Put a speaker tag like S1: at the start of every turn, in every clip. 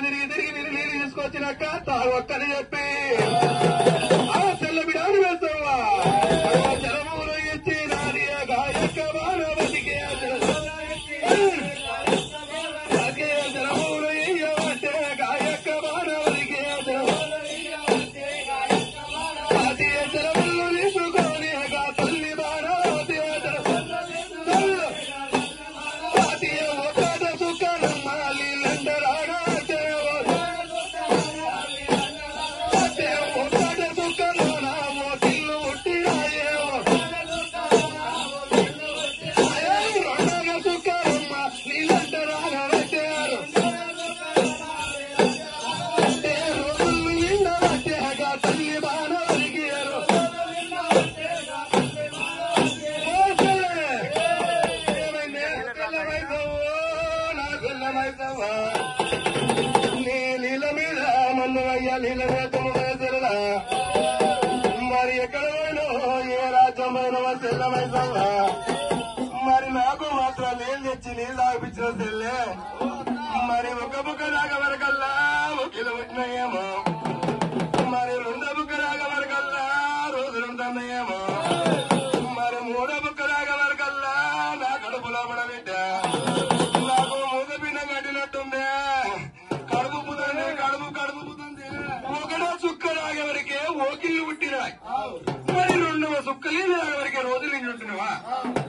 S1: తిరిగి తిరిగి నీళ్ళు తీసుకొచ్చినాక తాగొక్కని చెప్పి ఆ తెల్ల బిడాని వేస్తావా జలములు ఇచ్చి నాది గాయక్క బాణవతికి జలములు ఇయ్యవంటే గాయక్క బాణవతికి జలములు తీసుకొని తల్లి బాణవతి ఒక్కట సుక్కనమ్మ నీళ్ళందరాడా ఒక్కట సుక్కలోనా మోకిళ్ళు ఉట్టినాయేమో రెండవ సుక్కనమ్మ నీళ్ళందరాగా వచ్చారు రోజులు నిండ వచ్చాక తల్లి బాణ ఒరిగారు నీ నీళ్ళ మీద మన్నువయ్యా నీళ్ళ వేతములా మరి ఎక్కడ పోయినో ఏ రాజ్యం పోయినవా తెల్లమైసవ్వా మరి నాకు మాత్రం నీళ్ళు తెచ్చి నీళ్ళు తాగిపించిన తెల్లే మరి ఒక బుక్క దాకా వరకల్లా ఒకిలో వచ్చినాయేమో మరి రెండో బుక్క దాకా వరకల్లా రోజులుంటున్నాయేమో మరి మూడో బుక్క దాకా వరకల్లా నా కడుపులో పడబిడ్డ నాకు మూగ పిండ కట్టినట్టుందే కడుపు పుతుంది కడుపు పుతుంది ఒకటో చుక్క రాగవరికే ఓకిళ్ళు పుట్టినాయి మరి రెండవ చుక్కలు రాగవరికే రోజులు నిండుంటున్నావా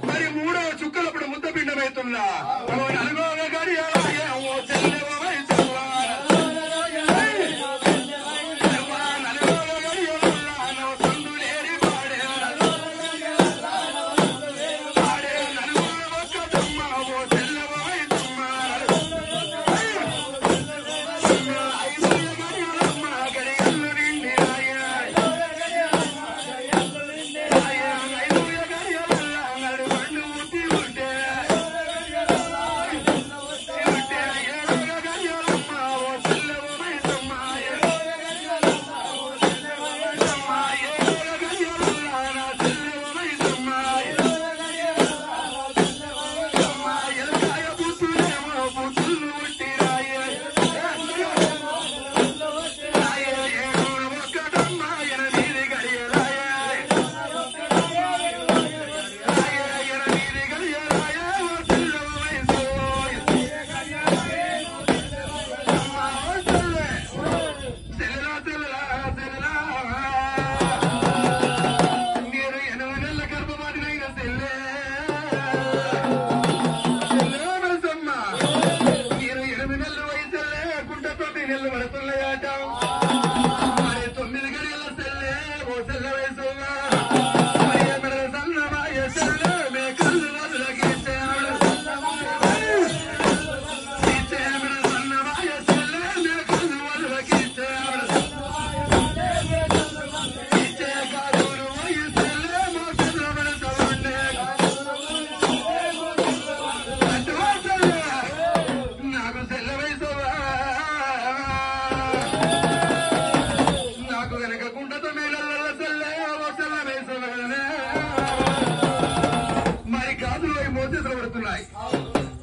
S1: మరి మూడవ చుక్కలప్పుడు ముద్ద పిండమవుతున్నా అనుకోగా గడియాలే ఓ చెల్లెవ వయసవ్వా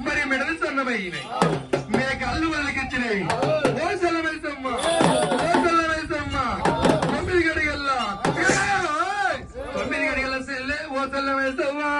S1: మరి మెడలు సన్నమయ్యినాయి మే కళ్ళు వాళ్ళకిచ్చినాయి ఓ సెలవేసమ్మ ఓ సెల్లవేసమ్మ 9 గడిగల్లా 9 గడిగల సెల్లే ఓ సెల్లవేసవ్వా